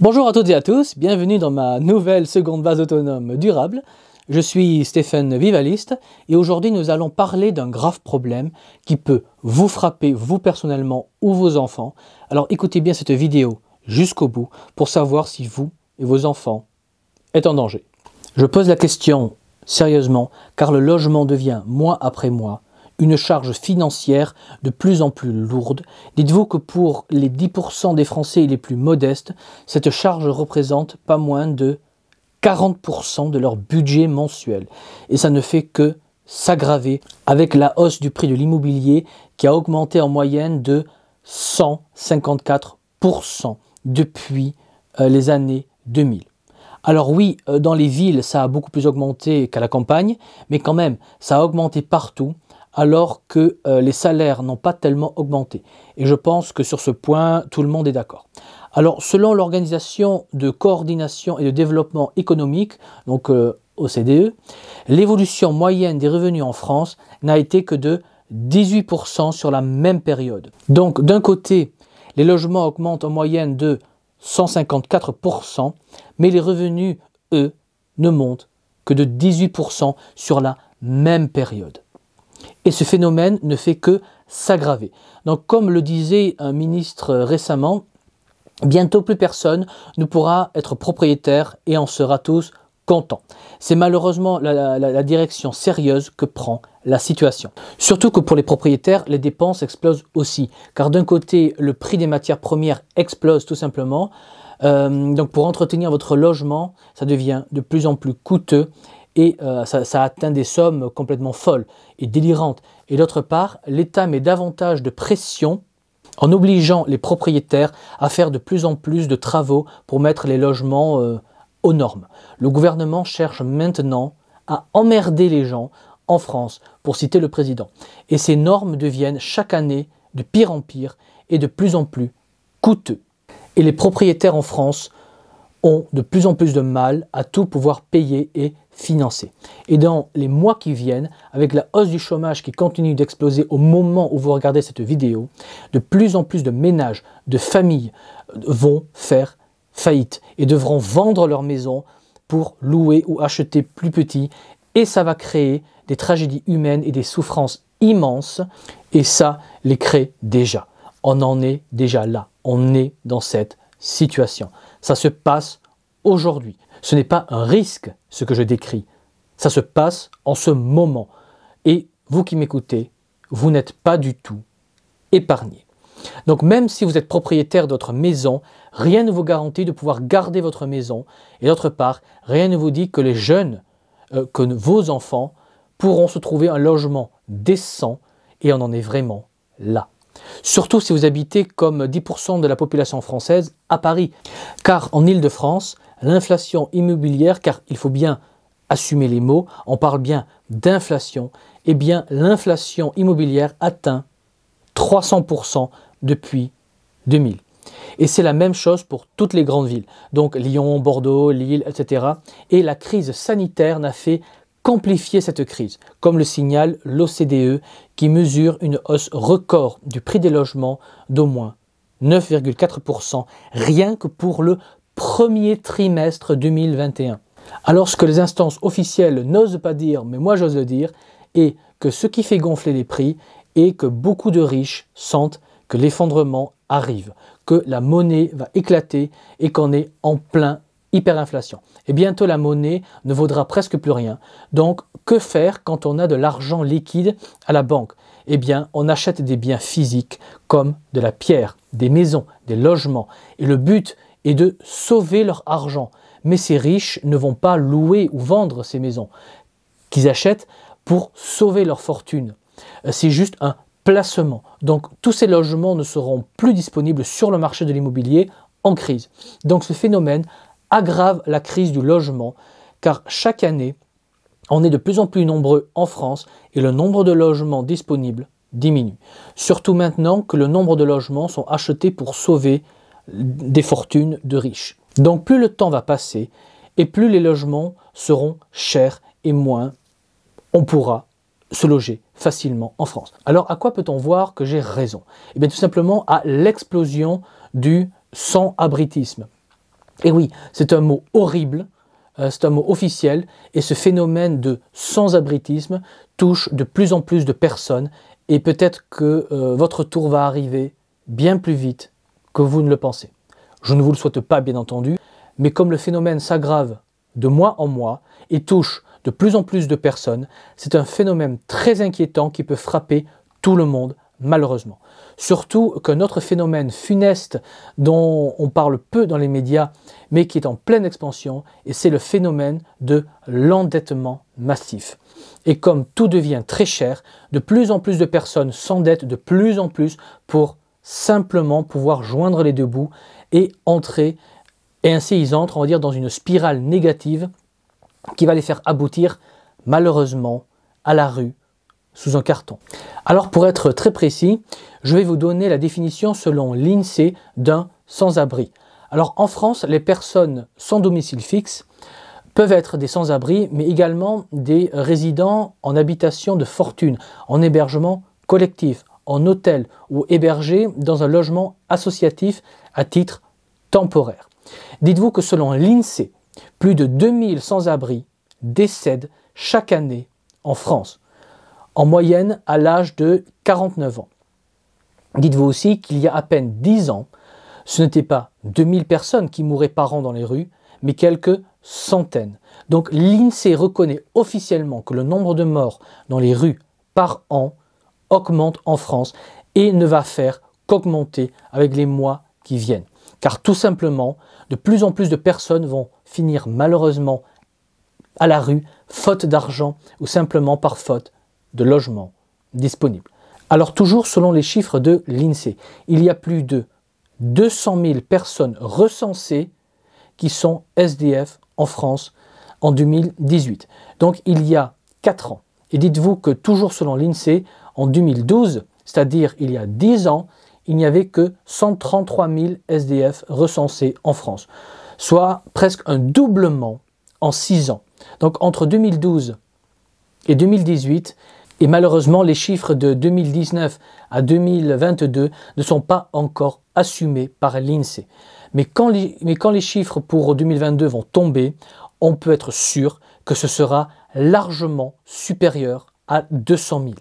Bonjour à toutes et à tous, bienvenue dans ma nouvelle seconde base autonome durable. Je suis Stéphane Vivaliste et aujourd'hui nous allons parler d'un grave problème qui peut vous frapper, vous personnellement ou vos enfants. Alors écoutez bien cette vidéo jusqu'au bout pour savoir si vous et vos enfants êtes en danger. Je pose la question sérieusement car le logement devient mois après mois une charge financière de plus en plus lourde. Dites-vous que pour les 10% des Français les plus modestes, cette charge représente pas moins de 40% de leur budget mensuel. Et ça ne fait que s'aggraver avec la hausse du prix de l'immobilier qui a augmenté en moyenne de 154% depuis les années 2000. Alors oui, dans les villes, ça a beaucoup plus augmenté qu'à la campagne, mais quand même, ça a augmenté partout, alors que les salaires n'ont pas tellement augmenté. Et je pense que sur ce point, tout le monde est d'accord. Alors, selon l'Organisation de coordination et de développement économique, donc OCDE, l'évolution moyenne des revenus en France n'a été que de 18% sur la même période. Donc, d'un côté, les logements augmentent en moyenne de 154%, mais les revenus, eux, ne montent que de 18% sur la même période. Et ce phénomène ne fait que s'aggraver. Donc comme le disait un ministre récemment, bientôt plus personne ne pourra être propriétaire et en sera tous contents. C'est malheureusement la direction sérieuse que prend la situation. Surtout que pour les propriétaires, les dépenses explosent aussi. Car d'un côté, le prix des matières premières explose tout simplement. Donc pour entretenir votre logement, ça devient de plus en plus coûteux. Et ça atteint des sommes complètement folles et délirantes. Et d'autre part, l'État met davantage de pression en obligeant les propriétaires à faire de plus en plus de travaux pour mettre les logements aux normes. Le gouvernement cherche maintenant à emmerder les gens en France, pour citer le président. Et ces normes deviennent chaque année de pire en pire et de plus en plus coûteux. Et les propriétaires en France ont de plus en plus de mal à tout pouvoir payer et financer. Et dans les mois qui viennent, avec la hausse du chômage qui continue d'exploser au moment où vous regardez cette vidéo, de plus en plus de ménages, de familles vont faire faillite et devront vendre leur maison pour louer ou acheter plus petit. Et ça va créer des tragédies humaines et des souffrances immenses. Et ça les crée déjà. On en est déjà là. On est dans cette situation. Ça se passe aujourd'hui. Ce n'est pas un risque, ce que je décris. Ça se passe en ce moment. Et vous qui m'écoutez, vous n'êtes pas du tout épargné. Donc même si vous êtes propriétaire de votre maison, rien ne vous garantit de pouvoir garder votre maison. Et d'autre part, rien ne vous dit que les jeunes, que vos enfants, pourront se trouver un logement décent. Et on en est vraiment là. Surtout si vous habitez comme 10% de la population française à Paris. Car en Île-de-France, l'inflation immobilière, car il faut bien assumer les mots, on parle bien d'inflation, eh bien l'inflation immobilière atteint 300% depuis 2000. Et c'est la même chose pour toutes les grandes villes, donc Lyon, Bordeaux, Lille, etc. Et la crise sanitaire n'a fait qu'amplifier cette crise, comme le signale l'OCDE qui mesure une hausse record du prix des logements d'au moins 9,4% rien que pour le premier trimestre 2021. Alors ce que les instances officielles n'osent pas dire, mais moi j'ose le dire, est que ce qui fait gonfler les prix est que beaucoup de riches sentent que l'effondrement arrive, que la monnaie va éclater et qu'on est en plein hyperinflation. Et bientôt la monnaie ne vaudra presque plus rien. Donc que faire quand on a de l'argent liquide à la banque? Eh bien on achète des biens physiques comme de la pierre, des maisons, des logements. Et le but est de sauver leur argent. Mais ces riches ne vont pas louer ou vendre ces maisons qu'ils achètent pour sauver leur fortune. C'est juste un placement. Donc tous ces logements ne seront plus disponibles sur le marché de l'immobilier en crise. Donc ce phénomène aggrave la crise du logement, car chaque année, on est de plus en plus nombreux en France et le nombre de logements disponibles diminue. Surtout maintenant que le nombre de logements sont achetés pour sauver des fortunes de riches. Donc plus le temps va passer et plus les logements seront chers et moins on pourra se loger facilement en France. Alors à quoi peut-on voir que j'ai raison? Eh bien tout simplement à l'explosion du sans-abritisme. Et oui, c'est un mot horrible, c'est un mot officiel, et ce phénomène de sans-abritisme touche de plus en plus de personnes, et peut-être que votre tour va arriver bien plus vite que vous ne le pensez. Je ne vous le souhaite pas, bien entendu, mais comme le phénomène s'aggrave de mois en mois et touche de plus en plus de personnes, c'est un phénomène très inquiétant qui peut frapper tout le monde, malheureusement. Surtout qu'un autre phénomène funeste dont on parle peu dans les médias, mais qui est en pleine expansion, et c'est le phénomène de l'endettement massif. Et comme tout devient très cher, de plus en plus de personnes s'endettent de plus en plus pour simplement pouvoir joindre les deux bouts et entrer, et ainsi ils entrent, on va dire, dans une spirale négative qui va les faire aboutir, malheureusement, à la rue, sous un carton. Alors pour être très précis, je vais vous donner la définition selon l'INSEE d'un sans-abri. Alors en France, les personnes sans domicile fixe peuvent être des sans-abri, mais également des résidents en habitation de fortune, en hébergement collectif, en hôtel ou hébergés dans un logement associatif à titre temporaire. Dites-vous que selon l'INSEE, plus de 2000 sans-abri décèdent chaque année en France, en moyenne à l'âge de 49 ans. Dites-vous aussi qu'il y a à peine 10 ans, ce n'était pas 2000 personnes qui mouraient par an dans les rues, mais quelques centaines. Donc l'INSEE reconnaît officiellement que le nombre de morts dans les rues par an augmente en France et ne va faire qu'augmenter avec les mois qui viennent. Car tout simplement, de plus en plus de personnes vont finir malheureusement à la rue, faute d'argent ou simplement par faute de logement disponible. Alors toujours selon les chiffres de l'INSEE, il y a plus de 200 000 personnes recensées qui sont SDF en France en 2018. Donc il y a 4 ans. Et dites-vous que toujours selon l'INSEE, en 2012, c'est-à-dire il y a 10 ans, il n'y avait que 133 000 SDF recensés en France, soit presque un doublement en 6 ans. Donc entre 2012 et 2018, et malheureusement les chiffres de 2019 à 2022 ne sont pas encore assumés par l'INSEE. Mais quand les chiffres pour 2022 vont tomber, on peut être sûr que ce sera largement supérieur à 200 000.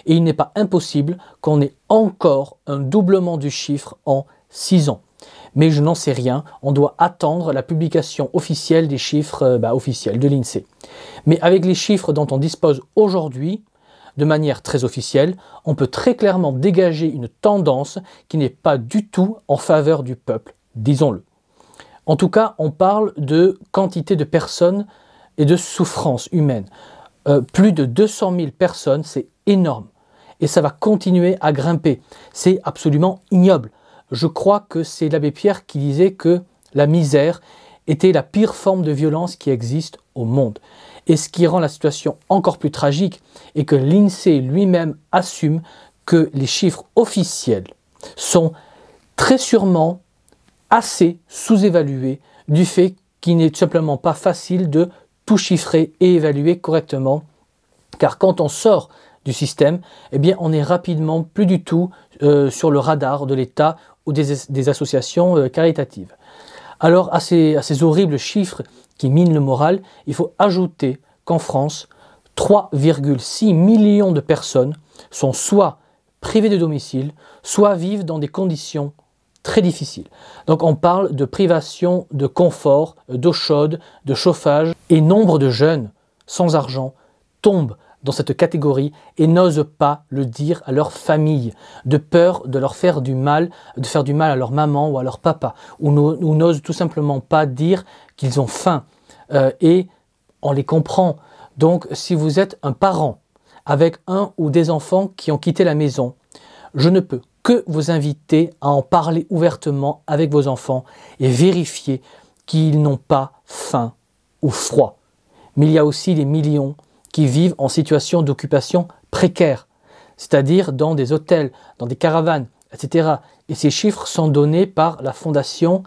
Et il n'est pas impossible qu'on ait encore un doublement du chiffre en 6 ans. Mais je n'en sais rien, on doit attendre la publication officielle des chiffres officiels de l'INSEE. Mais avec les chiffres dont on dispose aujourd'hui, de manière très officielle, on peut très clairement dégager une tendance qui n'est pas du tout en faveur du peuple, disons-le. En tout cas, on parle de quantité de personnes et de souffrance humaine. Plus de 200 000 personnes, c'est énorme. Et ça va continuer à grimper. C'est absolument ignoble. Je crois que c'est l'abbé Pierre qui disait que la misère était la pire forme de violence qui existe au monde. Et ce qui rend la situation encore plus tragique est que l'INSEE lui-même assume que les chiffres officiels sont très sûrement assez sous-évalués du fait qu'il n'est tout simplement pas facile de tout chiffrer et évaluer correctement. Car quand on sort du système, eh bien on est rapidement plus du tout sur le radar de l'État ou des associations caritatives. Alors à ces horribles chiffres qui minent le moral, il faut ajouter qu'en France, 3,6 millions de personnes sont soit privées de domicile, soit vivent dans des conditions très difficiles. Donc on parle de privation de confort, d'eau chaude, de chauffage, et nombre de jeunes sans argent tombent dans cette catégorie et n'osent pas le dire à leur famille, de peur de leur faire du mal, de faire du mal à leur maman ou à leur papa, ou n'osent tout simplement pas dire qu'ils ont faim. Et on les comprend. Donc si vous êtes un parent avec un ou des enfants qui ont quitté la maison, je ne peux que vous inviter à en parler ouvertement avec vos enfants et vérifier qu'ils n'ont pas faim ou froid. Mais il y a aussi des millions qui vivent en situation d'occupation précaire, c'est-à-dire dans des hôtels, dans des caravanes, etc. Et ces chiffres sont donnés par la Fondation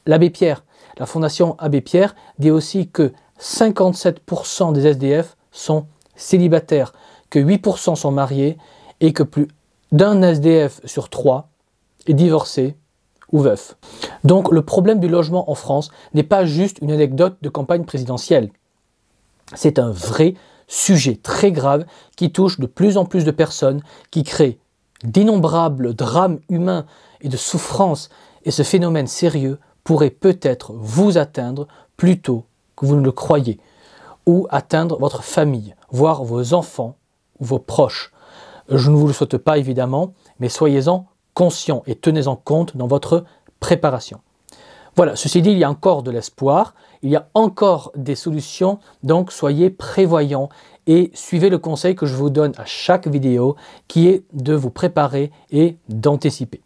l'Abbé Pierre. La Fondation Abbé Pierre dit aussi que 57% des SDF sont célibataires, que 8% sont mariés et que plus d'un SDF sur 3 est divorcé ou veuf. Donc le problème du logement en France n'est pas juste une anecdote de campagne présidentielle. C'est un vrai sujet très grave qui touche de plus en plus de personnes, qui crée d'innombrables drames humains et de souffrances. Et ce phénomène sérieux pourrait peut-être vous atteindre plus tôt que vous ne le croyez, ou atteindre votre famille, voire vos enfants ou vos proches. Je ne vous le souhaite pas évidemment, mais soyez-en conscients et tenez-en compte dans votre préparation. Voilà, ceci dit, il y a encore de l'espoir, il y a encore des solutions, donc soyez prévoyants et suivez le conseil que je vous donne à chaque vidéo, qui est de vous préparer et d'anticiper.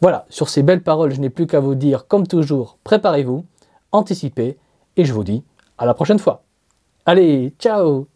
Voilà, sur ces belles paroles, je n'ai plus qu'à vous dire, comme toujours, préparez-vous, anticipez, et je vous dis à la prochaine fois. Allez, ciao!